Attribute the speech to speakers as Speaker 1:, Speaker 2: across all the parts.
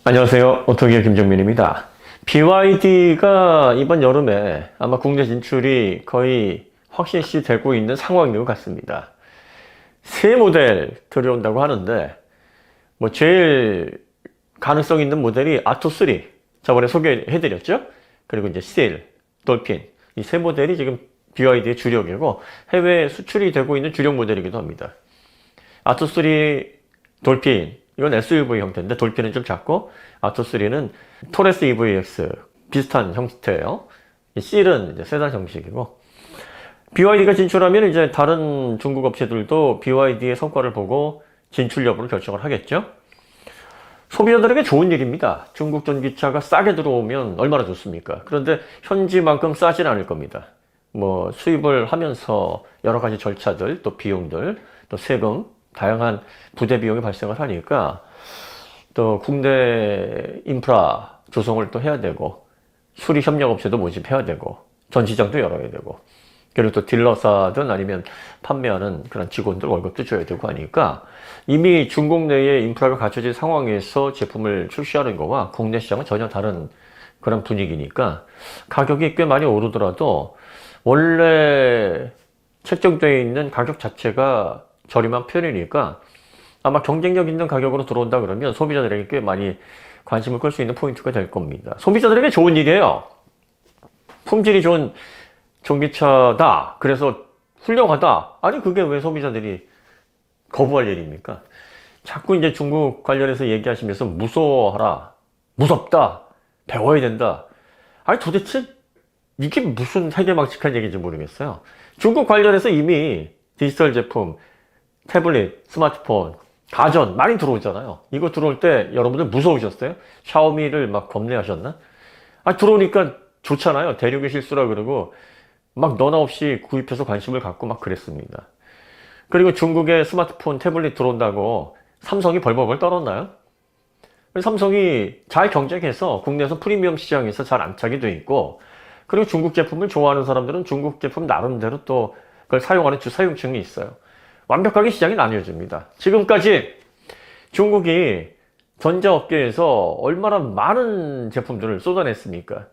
Speaker 1: 안녕하세요. 오토기의 김정민입니다. BYD가 이번 여름에 아마 국내 진출이 거의 확실시 되고 있는 상황인 것 같습니다. 새 모델 들여온다고 하는데, 제일 가능성 있는 모델이 아토3. 저번에 소개해드렸죠? 그리고 이제 실, 돌핀. 이 세 모델이 지금 BYD의 주력이고 해외 수출이 되고 있는 주력 모델이기도 합니다. 아토3, 돌핀. 이건 SUV 형태인데 돌핀은 좀 작고 아토3는 토레스 EVX 비슷한 형태예요. 실은 이제 세단 형식이고 BYD가 진출하면 이제 다른 중국 업체들도 BYD의 성과를 보고 진출 여부를 결정을 하겠죠. 소비자들에게 좋은 일입니다. 중국 전기차가 싸게 들어오면 얼마나 좋습니까? 그런데 현지만큼 싸진 않을 겁니다. 수입을 하면서 여러 가지 절차들, 또 비용들, 또 세금, 다양한 부대 비용이 발생을 하니까 또 국내 인프라 조성을 또 해야 되고 수리 협력 업체도 모집해야 되고 전시장도 열어야 되고 그리고 또 딜러사든 아니면 판매하는 그런 직원들 월급도 줘야 되고 하니까 이미 중국 내에 인프라가 갖춰진 상황에서 제품을 출시하는 거와 국내 시장은 전혀 다른 그런 분위기니까 가격이 꽤 많이 오르더라도 원래 책정되어 있는 가격 자체가 저렴한 편이니까 아마 경쟁력 있는 가격으로 들어온다 그러면 소비자들에게 꽤 많이 관심을 끌 수 있는 포인트가 될 겁니다. 소비자들에게 좋은 일이에요. 품질이 좋은 전기차다. 그래서 훌륭하다. 아니 그게 왜 소비자들이 거부할 일입니까? 자꾸 이제 중국 관련해서 얘기하시면서 무서워하라. 무섭다. 배워야 된다. 아니 도대체 이게 무슨 세계망측한 얘기인지 모르겠어요. 중국 관련해서 이미 디지털 제품 태블릿, 스마트폰, 가전 많이 들어오잖아요. 이거 들어올 때 여러분들 무서우셨어요? 샤오미를 막 겁내하셨나? 들어오니까 좋잖아요. 대륙의 실수라 그러고 막 너나 없이 구입해서 관심을 갖고 막 그랬습니다. 그리고 중국에 스마트폰, 태블릿 들어온다고 삼성이 벌벌벌 떨었나요? 삼성이 잘 경쟁해서 국내에서 프리미엄 시장에서 잘 안착이 돼 있고 그리고 중국 제품을 좋아하는 사람들은 중국 제품 나름대로 또 그걸 사용하는 주사용층이 있어요. 완벽하게 시장이 나뉘어집니다. 지금까지 중국이 전자업계에서 얼마나 많은 제품들을 쏟아냈습니까?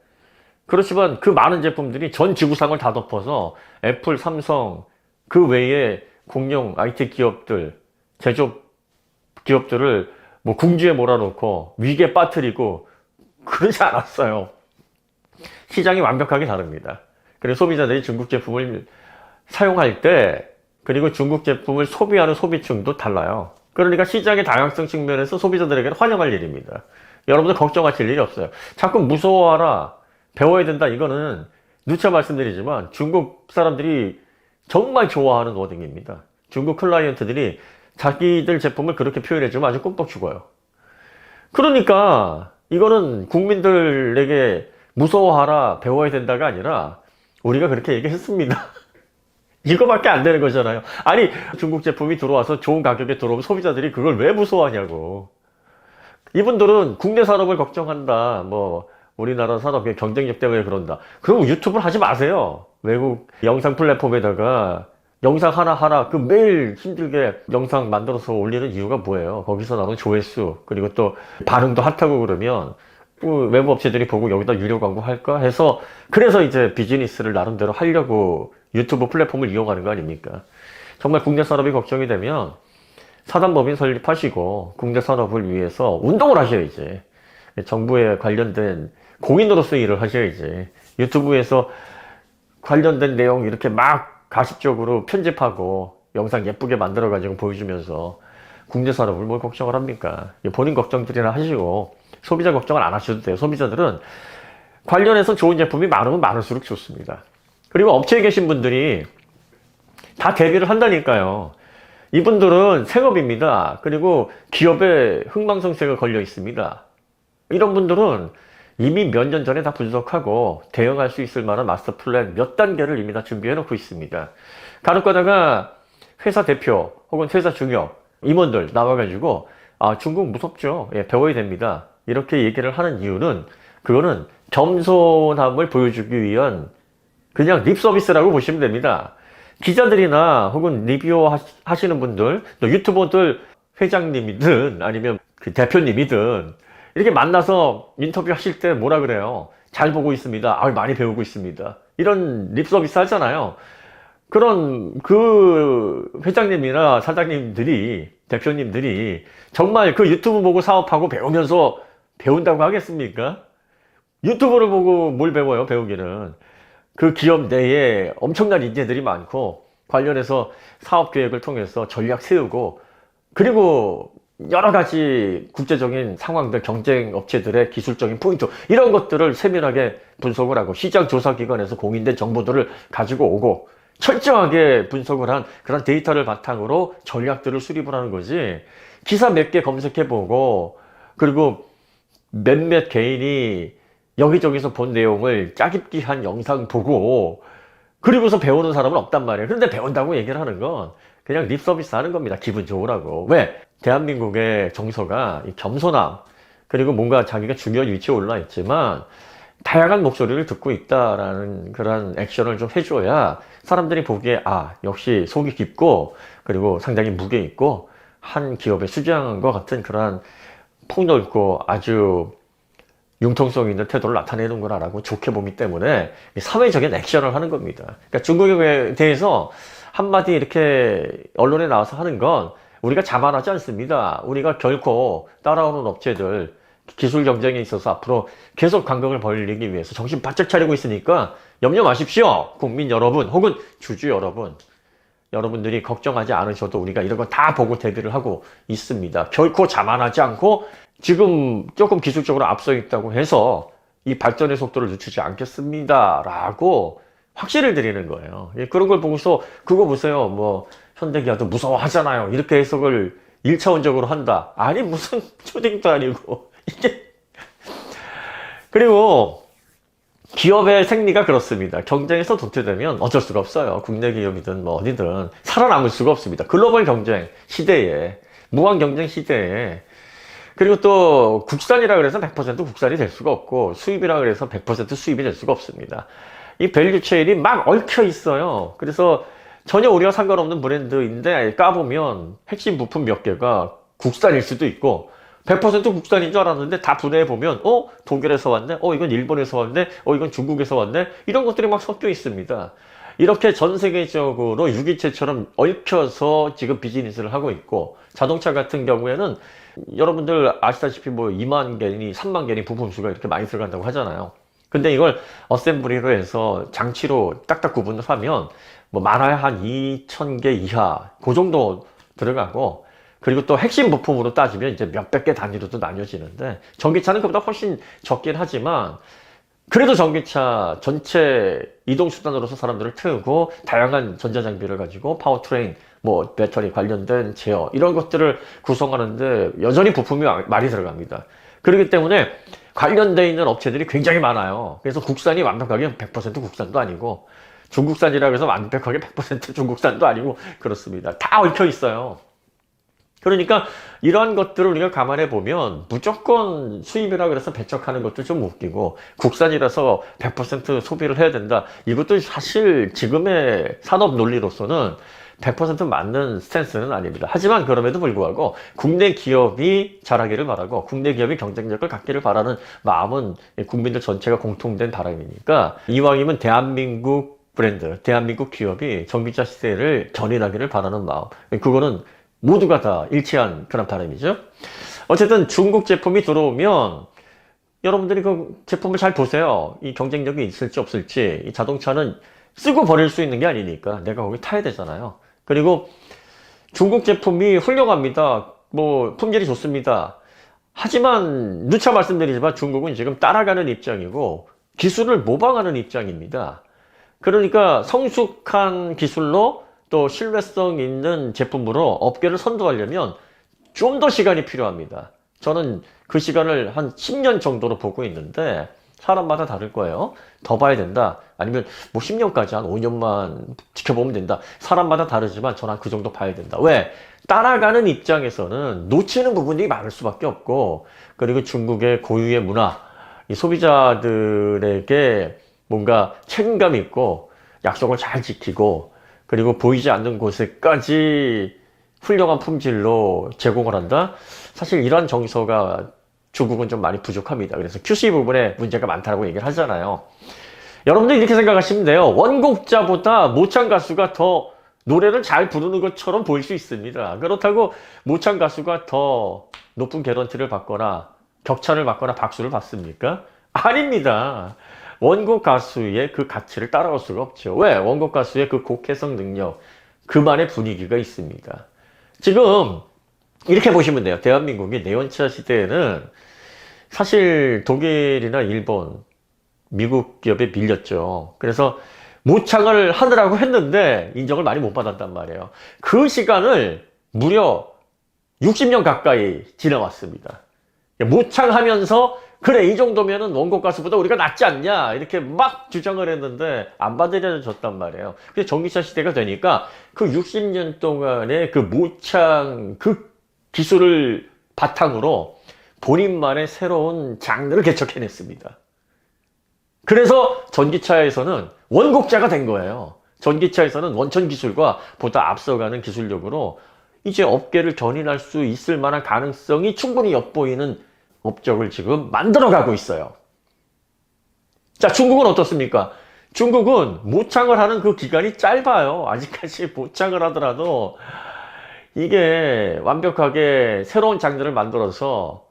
Speaker 1: 그렇지만 그 많은 제품들이 전 지구상을 다 덮어서 애플, 삼성, 그 외에 공룡 IT 기업들, 제조업 기업들을 궁지에 몰아놓고 위기에 빠뜨리고 그러지 않았어요. 시장이 완벽하게 다릅니다. 그래서 소비자들이 중국 제품을 사용할 때 그리고 중국 제품을 소비하는 소비층도 달라요. 그러니까 시장의 다양성 측면에서 소비자들에게는 환영할 일입니다. 여러분들 걱정하실 일이 없어요. 자꾸 무서워하라, 배워야 된다 이거는 누차 말씀드리지만 중국 사람들이 정말 좋아하는 워딩입니다. 중국 클라이언트들이 자기들 제품을 그렇게 표현해주면 아주 꿀뻑 죽어요. 그러니까 이거는 국민들에게 무서워하라, 배워야 된다가 아니라 우리가 그렇게 얘기했습니다. 이거밖에 안 되는 거잖아요. 아니 중국 제품이 들어와서 좋은 가격에 들어오면 소비자들이 그걸 왜 무서워하냐고. 이분들은 국내 산업을 걱정한다. 우리나라 산업의 경쟁력 때문에 그런다. 그럼 유튜브를 하지 마세요. 외국 영상 플랫폼에다가 영상 하나 그 매일 힘들게 영상 만들어서 올리는 이유가 뭐예요? 거기서 나오는 조회수 그리고 또 반응도 핫하고 그러면 외부 업체들이 보고 여기다 유료 광고 할까 해서 그래서 이제 비즈니스를 나름대로 하려고 유튜브 플랫폼을 이용하는 거 아닙니까? 정말 국내 산업이 걱정이 되면 사단법인 설립하시고 국내 산업을 위해서 운동을 하셔야지. 정부에 관련된 공인으로서 일을 하셔야지. 유튜브에서 관련된 내용 이렇게 막 가식적으로 편집하고 영상 예쁘게 만들어가지고 보여주면서 국내 산업을 뭘 걱정을 합니까? 본인 걱정들이나 하시고 소비자 걱정을 안 하셔도 돼요. 소비자들은 관련해서 좋은 제품이 많으면 많을수록 좋습니다. 그리고 업체에 계신 분들이 다 대비를 한다니까요. 이분들은 생업입니다. 그리고 기업에 흥망성쇠가 걸려 있습니다. 이런 분들은 이미 몇 년 전에 다 분석하고 대응할 수 있을 만한 마스터 플랜 몇 단계를 이미 다 준비해 놓고 있습니다. 간혹 가다가 회사 대표 혹은 회사 중역 임원들 나와가지고 중국 무섭죠. 배워야 됩니다. 이렇게 얘기를 하는 이유는 그거는 겸손함을 보여주기 위한 그냥 립 서비스라고 보시면 됩니다. 기자들이나 혹은 리뷰어 하시는 분들, 또 유튜버들 회장님이든 아니면 그 대표님이든 이렇게 만나서 인터뷰 하실 때 뭐라 그래요? 잘 보고 있습니다. 아, 많이 배우고 있습니다. 이런 립 서비스 하잖아요. 그런 그 회장님이나 사장님들이, 대표님들이 정말 그 유튜브 보고 사업하고 배우면서 배운다고 하겠습니까? 유튜브를 보고 뭘 배워요, 배우기는. 그 기업 내에 엄청난 인재들이 많고 관련해서 사업 계획을 통해서 전략 세우고, 그리고 여러 가지 국제적인 상황들, 경쟁 업체들의 기술적인 포인트, 이런 것들을 세밀하게 분석을 하고 시장 조사 기관에서 공인된 정보들을 가지고 오고 철저하게 분석을 한 그런 데이터를 바탕으로 전략들을 수립을 하는 거지. 기사 몇 개 검색해보고 그리고 몇몇 개인이 여기저기서 본 내용을 짜깁기 한 영상 보고 그리고서 배우는 사람은 없단 말이에요. 그런데 배운다고 얘기를 하는 건 그냥 립 서비스 하는 겁니다. 기분 좋으라고. 왜? 대한민국의 정서가 이 겸손함, 그리고 뭔가 자기가 중요한 위치에 올라 있지만 다양한 목소리를 듣고 있다라는 그런 액션을 좀 해줘야 사람들이 보기에 아, 역시 속이 깊고 그리고 상당히 무게 있고 한 기업의 수장과 같은 그런 폭넓고 아주 융통성 있는 태도를 나타내는구나라고 좋게 보기 때문에 사회적인 액션을 하는 겁니다. 그러니까 중국에 대해서 한마디 이렇게 언론에 나와서 하는 건 우리가 자만하지 않습니다. 우리가 결코 따라오는 업체들 기술 경쟁에 있어서 앞으로 계속 간격을 벌리기 위해서 정신 바짝 차리고 있으니까 염려 마십시오. 국민 여러분 혹은 주주 여러분. 여러분들이 걱정하지 않으셔도 우리가 이런 거 다 보고 대비를 하고 있습니다. 결코 자만하지 않고 지금 조금 기술적으로 앞서 있다고 해서 이 발전의 속도를 늦추지 않겠습니다. 라고 확신을 드리는 거예요. 그런 걸 보고서 그거 보세요. 뭐 현대기아도 무서워하잖아요. 이렇게 해석을 1차원적으로 한다. 아니 무슨 초딩도 아니고 이게. 그리고 기업의 생리가 그렇습니다. 경쟁에서 도태되면 어쩔 수가 없어요. 국내 기업이든 뭐 어디든 살아남을 수가 없습니다. 글로벌 경쟁 시대에, 무한 경쟁 시대에. 그리고 또 국산이라 그래서 100% 국산이 될 수가 없고 수입이라 그래서 100% 수입이 될 수가 없습니다. 이 밸류 체인이 막 얽혀 있어요. 그래서 전혀 우리와 상관없는 브랜드인데 까보면 핵심 부품 몇 개가 국산일 수도 있고 100% 국산인 줄 알았는데 다 분해해보면 독일에서 왔네? 이건 일본에서 왔네? 이건 중국에서 왔네? 이런 것들이 막 섞여 있습니다. 이렇게 전 세계적으로 유기체처럼 얽혀서 지금 비즈니스를 하고 있고 자동차 같은 경우에는 여러분들 아시다시피 뭐 2만 개니 3만 개니 부품수가 이렇게 많이 들어간다고 하잖아요. 근데 이걸 어셈블리로 해서 장치로 딱딱 구분을 하면 뭐 많아야 한 2,000개 이하 그 정도 들어가고, 그리고 또 핵심 부품으로 따지면 이제 몇백 개 단위로도 나뉘어지는데 전기차는 그보다 훨씬 적긴 하지만 그래도 전기차 전체 이동수단으로서 사람들을 태우고 다양한 전자장비를 가지고 파워트레인, 뭐 배터리 관련된 제어 이런 것들을 구성하는데 여전히 부품이 많이 들어갑니다. 그렇기 때문에 관련되어 있는 업체들이 굉장히 많아요. 그래서 국산이 완벽하게 100% 국산도 아니고 중국산이라고 해서 완벽하게 100% 중국산도 아니고 그렇습니다. 다 얽혀 있어요. 그러니까 이러한 것들을 우리가 감안해 보면 무조건 수입이라 그래서 배척하는 것도 좀 웃기고 국산이라서 100% 소비를 해야 된다. 이것도 사실 지금의 산업 논리로서는 100% 맞는 스탠스는 아닙니다. 하지만 그럼에도 불구하고 국내 기업이 잘하기를 바라고 국내 기업이 경쟁력을 갖기를 바라는 마음은 국민들 전체가 공통된 바람이니까 이왕이면 대한민국 브랜드, 대한민국 기업이 전기차 시대를 견인하기를 바라는 마음, 그거는 모두가 다 일치한 그런 바람이죠. 어쨌든 중국 제품이 들어오면 여러분들이 그 제품을 잘 보세요. 이 경쟁력이 있을지 없을지. 이 자동차는 쓰고 버릴 수 있는 게 아니니까 내가 거기 타야 되잖아요. 그리고 중국 제품이 훌륭합니다. 뭐 품질이 좋습니다. 하지만 누차 말씀드리지만 중국은 지금 따라가는 입장이고 기술을 모방하는 입장입니다. 그러니까 성숙한 기술로 또 신뢰성 있는 제품으로 업계를 선도하려면 좀 더 시간이 필요합니다. 저는 그 시간을 한 10년 정도로 보고 있는데 사람마다 다를 거예요. 더 봐야 된다. 아니면 뭐 10년까지 한 5년만 지켜보면 된다. 사람마다 다르지만 저는 그 정도 봐야 된다. 왜? 따라가는 입장에서는 놓치는 부분이 많을 수밖에 없고, 그리고 중국의 고유의 문화, 이 소비자들에게 뭔가 책임감 있고 약속을 잘 지키고 그리고 보이지 않는 곳에까지 훌륭한 품질로 제공을 한다? 사실 이러한 정서가 중국은 좀 많이 부족합니다. 그래서 QC 부분에 문제가 많다고 얘기를 하잖아요. 여러분들 이렇게 생각하시면 돼요. 원곡자보다 모창 가수가 더 노래를 잘 부르는 것처럼 보일 수 있습니다. 그렇다고 모창 가수가 더 높은 개런티를 받거나 격찬을 받거나 박수를 받습니까? 아닙니다. 원곡 가수의 그 가치를 따라갈 수가 없죠. 왜? 원곡 가수의 그 곡 해석 능력, 그만의 분위기가 있습니다. 지금 이렇게 보시면 돼요. 대한민국이 내연차 시대에는 사실 독일이나 일본, 미국 기업에 밀렸죠. 그래서 모창을 하느라고 했는데 인정을 많이 못 받았단 말이에요. 그 시간을 무려 60년 가까이 지나왔습니다. 모창하면서 그래 이 정도면은 원곡 가수보다 우리가 낫지 않냐 이렇게 막 주장을 했는데 안 받아들여졌단 말이에요. 근데 전기차 시대가 되니까 그 60년 동안의 그 모창 그 기술을 바탕으로 본인만의 새로운 장르를 개척해냈습니다. 그래서 전기차에서는 원곡자가 된 거예요. 전기차에서는 원천 기술과 보다 앞서가는 기술력으로 이제 업계를 견인할 수 있을 만한 가능성이 충분히 엿보이는 업적을 지금 만들어가고 있어요. 자, 중국은 어떻습니까? 중국은 모창을 하는 그 기간이 짧아요. 아직까지 모창을 하더라도 이게 완벽하게 새로운 장르를 만들어서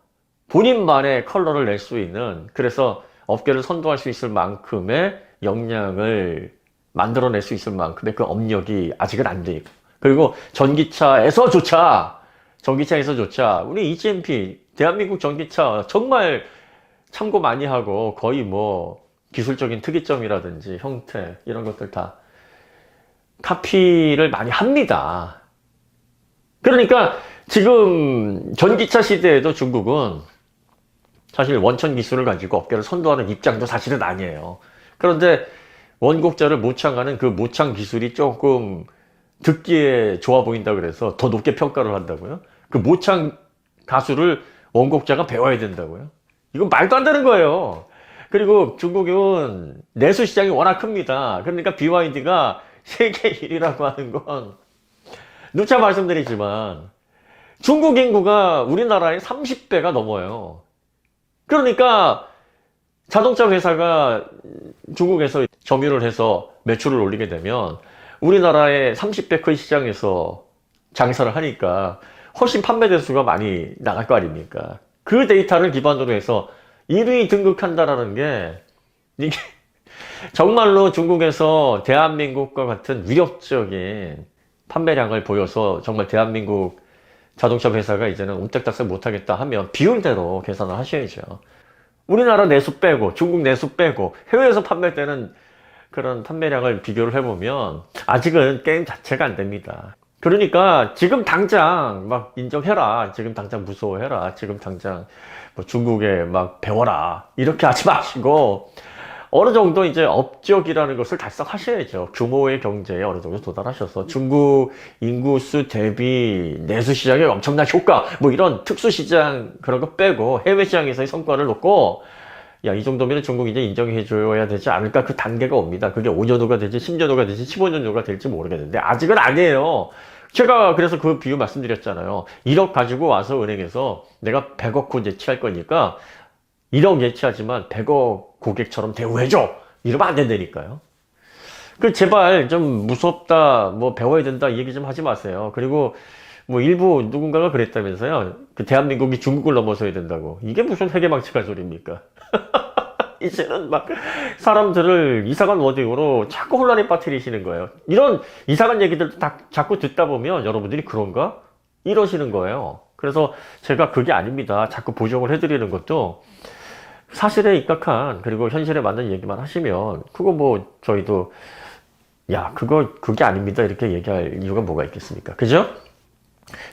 Speaker 1: 본인만의 컬러를 낼 수 있는, 그래서 업계를 선도할 수 있을 만큼의 역량을 만들어낼 수 있을 만큼의 그 업력이 아직은 안 돼 있고, 그리고 전기차에서조차 우리 EGMP 대한민국 전기차 정말 참고 많이 하고 거의 뭐 기술적인 특이점이라든지 형태 이런 것들 다 카피를 많이 합니다. 그러니까 지금 전기차 시대에도 중국은 사실 원천 기술을 가지고 업계를 선도하는 입장도 사실은 아니에요. 그런데 원곡자를 모창하는 그 모창 기술이 조금 듣기에 좋아 보인다 그래서 더 높게 평가를 한다고요? 그 모창 가수를 원곡자가 배워야 된다고요? 이건 말도 안 되는 거예요. 그리고 중국은 내수 시장이 워낙 큽니다. 그러니까 BYD가 세계 1위라고 하는 건 누차 말씀드리지만 중국 인구가 우리나라의 30배가 넘어요. 그러니까 자동차 회사가 중국에서 점유를 해서 매출을 올리게 되면 우리나라의 30배 큰 시장에서 장사를 하니까 훨씬 판매 대수가 많이 나갈 거 아닙니까? 그 데이터를 기반으로 해서 1위 등극한다라는 게 이게 정말로 중국에서 대한민국과 같은 위력적인 판매량을 보여서 정말 대한민국 자동차 회사가 이제는 옴짝달싹 못하겠다 하면 비율대로 계산을 하셔야죠. 우리나라 내수 빼고 중국 내수 빼고 해외에서 판매되는 그런 판매량을 비교를 해보면 아직은 게임 자체가 안 됩니다. 그러니까 지금 당장 막 인정해라, 지금 당장 무서워해라, 지금 당장 뭐 중국에 막 배워라 이렇게 하지 마시고 어느 정도 이제 업적이라는 것을 달성하셔야죠. 규모의 경제에 어느 정도 도달하셔서 중국 인구수 대비 내수 시장의 엄청난 효과, 뭐 이런 특수 시장 그런 거 빼고 해외 시장에서의 성과를 놓고 야, 이 정도면 중국이 이제 인정해 줘야 되지 않을까, 그 단계가 옵니다. 그게 5년 후가 될지 10년 후가 될지 15년 후가 될지 모르겠는데 아직은 아니에요. 제가 그래서 그 비유 말씀드렸잖아요. 1억 가지고 와서 은행에서 내가 100억 고 예치할 거니까 1억 예치하지만 100억 고객처럼 대우해줘, 이러면 안 된다니까요. 그 제발 좀 무섭다, 뭐 배워야 된다 이 얘기 좀 하지 마세요. 그리고 뭐 일부 누군가가 그랬다면서요. 그 대한민국이 중국을 넘어서야 된다고. 이게 무슨 회계망측한 소리입니까? 이제는 막 사람들을 이상한 워딩으로 자꾸 혼란에 빠뜨리시는 거예요. 이런 이상한 얘기들 자꾸 듣다 보면 여러분들이 그런가? 이러시는 거예요. 그래서 제가 그게 아닙니다. 자꾸 보정을 해드리는 것도 사실에 입각한, 그리고 현실에 맞는 얘기만 하시면 그거 뭐 저희도 야 그게 아닙니다 이렇게 얘기할 이유가 뭐가 있겠습니까? 그죠?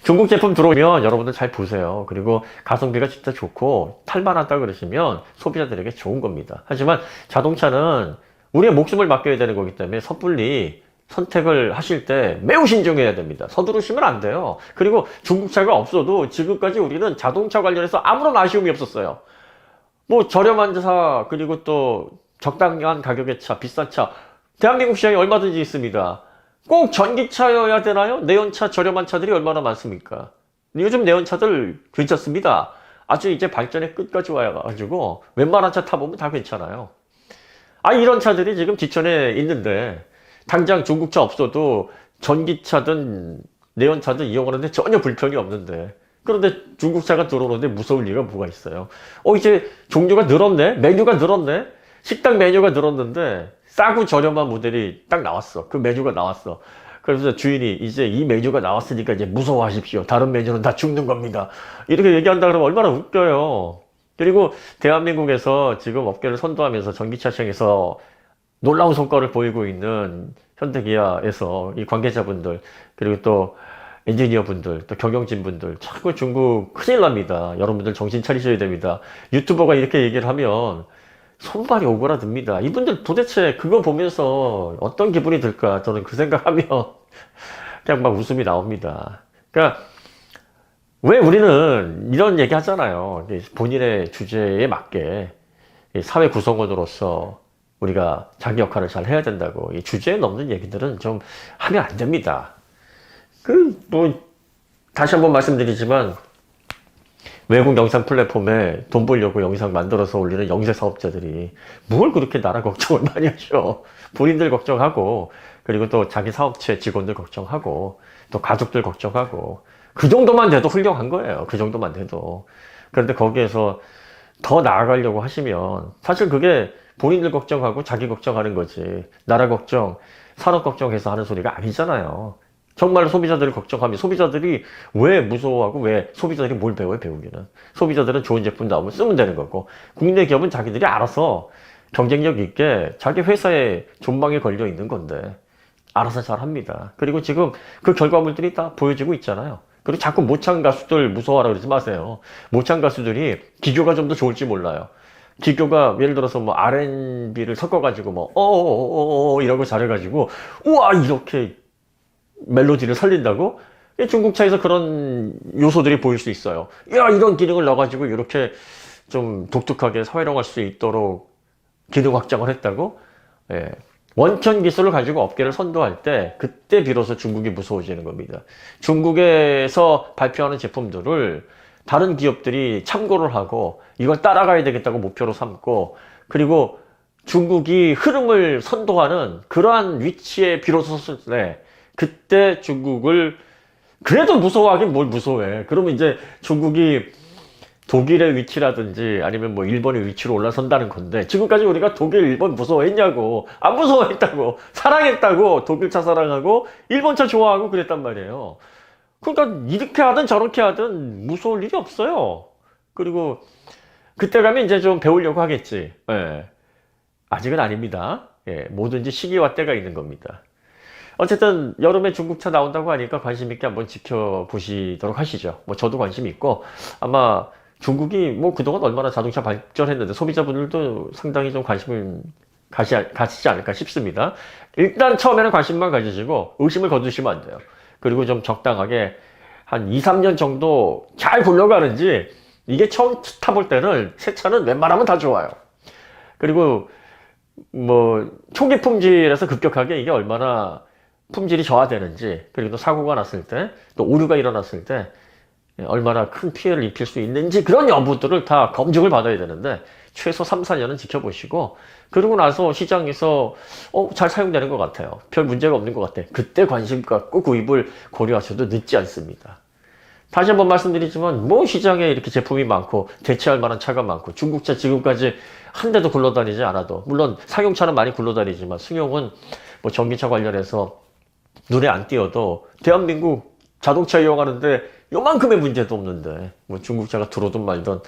Speaker 1: 중국 제품 들어오면 여러분들 잘 보세요. 그리고 가성비가 진짜 좋고 탈만하다 그러시면 소비자들에게 좋은 겁니다. 하지만 자동차는 우리의 목숨을 맡겨야 되는 거기 때문에 섣불리 선택을 하실 때 매우 신중해야 됩니다. 서두르시면 안 돼요. 그리고 중국차가 없어도 지금까지 우리는 자동차 관련해서 아무런 아쉬움이 없었어요. 뭐 저렴한 차, 그리고 또 적당한 가격의 차, 비싼 차, 대한민국 시장에 얼마든지 있습니다. 꼭 전기차여야 되나요? 내연차 저렴한 차들이 얼마나 많습니까? 요즘 내연차들 괜찮습니다. 아주 이제 발전의 끝까지 와가지고 웬만한 차 타보면 다 괜찮아요. 아, 이런 차들이 지금 지천에 있는데 당장 중국차 없어도 전기차든 내연차든 이용하는데 전혀 불편이 없는데, 그런데 중국차가 들어오는데 무서울 리가 뭐가 있어요. 이제 종류가 늘었네, 메뉴가 늘었네, 식당 메뉴가 늘었는데 싸고 저렴한 모델이 딱 나왔어. 그 메뉴가 나왔어. 그래서 주인이 이제 이 메뉴가 나왔으니까 이제 무서워하십시오, 다른 메뉴는 다 죽는 겁니다, 이렇게 얘기한다 그러면 얼마나 웃겨요. 그리고 대한민국에서 지금 업계를 선도하면서 전기차 시장에서 놀라운 성과를 보이고 있는 현대기아에서 이 관계자분들, 그리고 또 엔지니어분들, 또 경영진분들, 자꾸 중국 큰일 납니다. 여러분들 정신 차리셔야 됩니다. 유튜버가 이렇게 얘기를 하면 손발이 오그라듭니다. 이분들 도대체 그거 보면서 어떤 기분이 들까? 저는 그 생각하면 그냥 막 웃음이 나옵니다. 그러니까 왜 우리는 이런 얘기 하잖아요. 본인의 주제에 맞게 사회 구성원으로서 우리가 자기 역할을 잘 해야 된다고. 이 주제에 넘는 얘기들은 좀 하면 안 됩니다. 다시 한번 말씀드리지만, 외국 영상 플랫폼에 돈 벌려고 영상 만들어서 올리는 영세 사업자들이 뭘 그렇게 나라 걱정을 많이 하죠. 본인들 걱정하고, 그리고 또 자기 사업체 직원들 걱정하고, 또 가족들 걱정하고, 그 정도만 돼도 훌륭한 거예요. 그 정도만 돼도. 그런데 거기에서 더 나아가려고 하시면 사실 그게 본인들 걱정하고 자기 걱정하는 거지, 나라 걱정, 산업 걱정해서 하는 소리가 아니잖아요. 정말 소비자들을 걱정하면 소비자들이 왜 무서워하고, 왜 소비자들이 뭘 배워요? 배우기는 소비자들은 좋은 제품 나오면 쓰면 되는 거고, 국내 기업은 자기들이 알아서 경쟁력 있게 자기 회사에 존망이 걸려 있는 건데 알아서 잘 합니다. 그리고 지금 그 결과물들이 다 보여지고 있잖아요. 그리고 자꾸 모창 가수들 무서워하라 그러지 마세요. 모창 가수들이 기교가 좀 더 좋을지 몰라요. 기교가 예를 들어서 뭐 R&B를 섞어가지고 뭐 이러고 잘해가지고 우와 이렇게 멜로디를 살린다고? 중국차에서 그런 요소들이 보일 수 있어요. 야, 이런 기능을 넣어가지고 이렇게 좀 독특하게 사회화할 수 있도록 기능 확장을 했다고? 예. 원천 기술을 가지고 업계를 선도할 때 그때 비로소 중국이 무서워지는 겁니다. 중국에서 발표하는 제품들을 다른 기업들이 참고를 하고 이걸 따라가야 되겠다고 목표로 삼고, 그리고 중국이 흐름을 선도하는 그러한 위치에 비로소 섰을 때 그때 중국을 그래도 무서워하긴 뭘 무서워해. 그러면 이제 중국이 독일의 위치라든지 아니면 뭐 일본의 위치로 올라선다는 건데, 지금까지 우리가 독일, 일본 무서워했냐고. 안 무서워했다고. 사랑했다고. 독일 차 사랑하고 일본 차 좋아하고 그랬단 말이에요. 그러니까 이렇게 하든 저렇게 하든 무서울 일이 없어요. 그리고 그때 가면 이제 좀 배우려고 하겠지. 예. 아직은 아닙니다. 예. 뭐든지 시기와 때가 있는 겁니다. 어쨌든 여름에 중국차 나온다고 하니까 관심 있게 한번 지켜보시도록 하시죠. 뭐 저도 관심 있고, 아마 중국이 뭐 그동안 얼마나 자동차 발전했는데 소비자분들도 상당히 좀 관심을 가지지 않을까 싶습니다. 일단 처음에는 관심만 가지시고 의심을 거두시면 안 돼요. 그리고 좀 적당하게 한 2, 3년 정도 잘 굴러가는지, 이게 처음 타볼 때는 새 차는 웬만하면 다 좋아요. 그리고 뭐 초기 품질에서 급격하게 이게 얼마나 품질이 저하되는지, 그리고 또 사고가 났을 때, 또 오류가 일어났을 때 얼마나 큰 피해를 입힐 수 있는지, 그런 여부들을 다 검증을 받아야 되는데 최소 3, 4년은 지켜보시고, 그러고 나서 시장에서 잘 사용되는 것 같아요, 별 문제가 없는 것 같아, 그때 관심 갖고 구입을 고려하셔도 늦지 않습니다. 다시 한번 말씀드리지만 뭐 시장에 이렇게 제품이 많고 대체할 만한 차가 많고, 중국차 지금까지 한 대도 굴러다니지 않아도, 물론 상용차는 많이 굴러다니지만 승용은 뭐 전기차 관련해서 눈에 안 띄어도 대한민국 자동차 이용하는데 요만큼의 문제도 없는데, 뭐 중국차가 들어오든 말든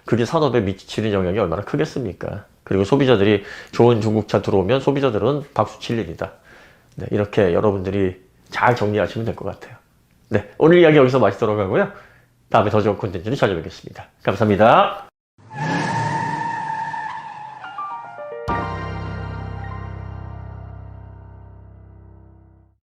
Speaker 1: 그게 산업에 미치는 영향이 얼마나 크겠습니까? 그리고 소비자들이 좋은 중국차 들어오면 소비자들은 박수 칠 일이다. 네, 이렇게 여러분들이 잘 정리하시면 될 것 같아요. 네, 오늘 이야기 여기서 마치도록 하고요. 다음에 더 좋은 콘텐츠로 찾아뵙겠습니다. 감사합니다.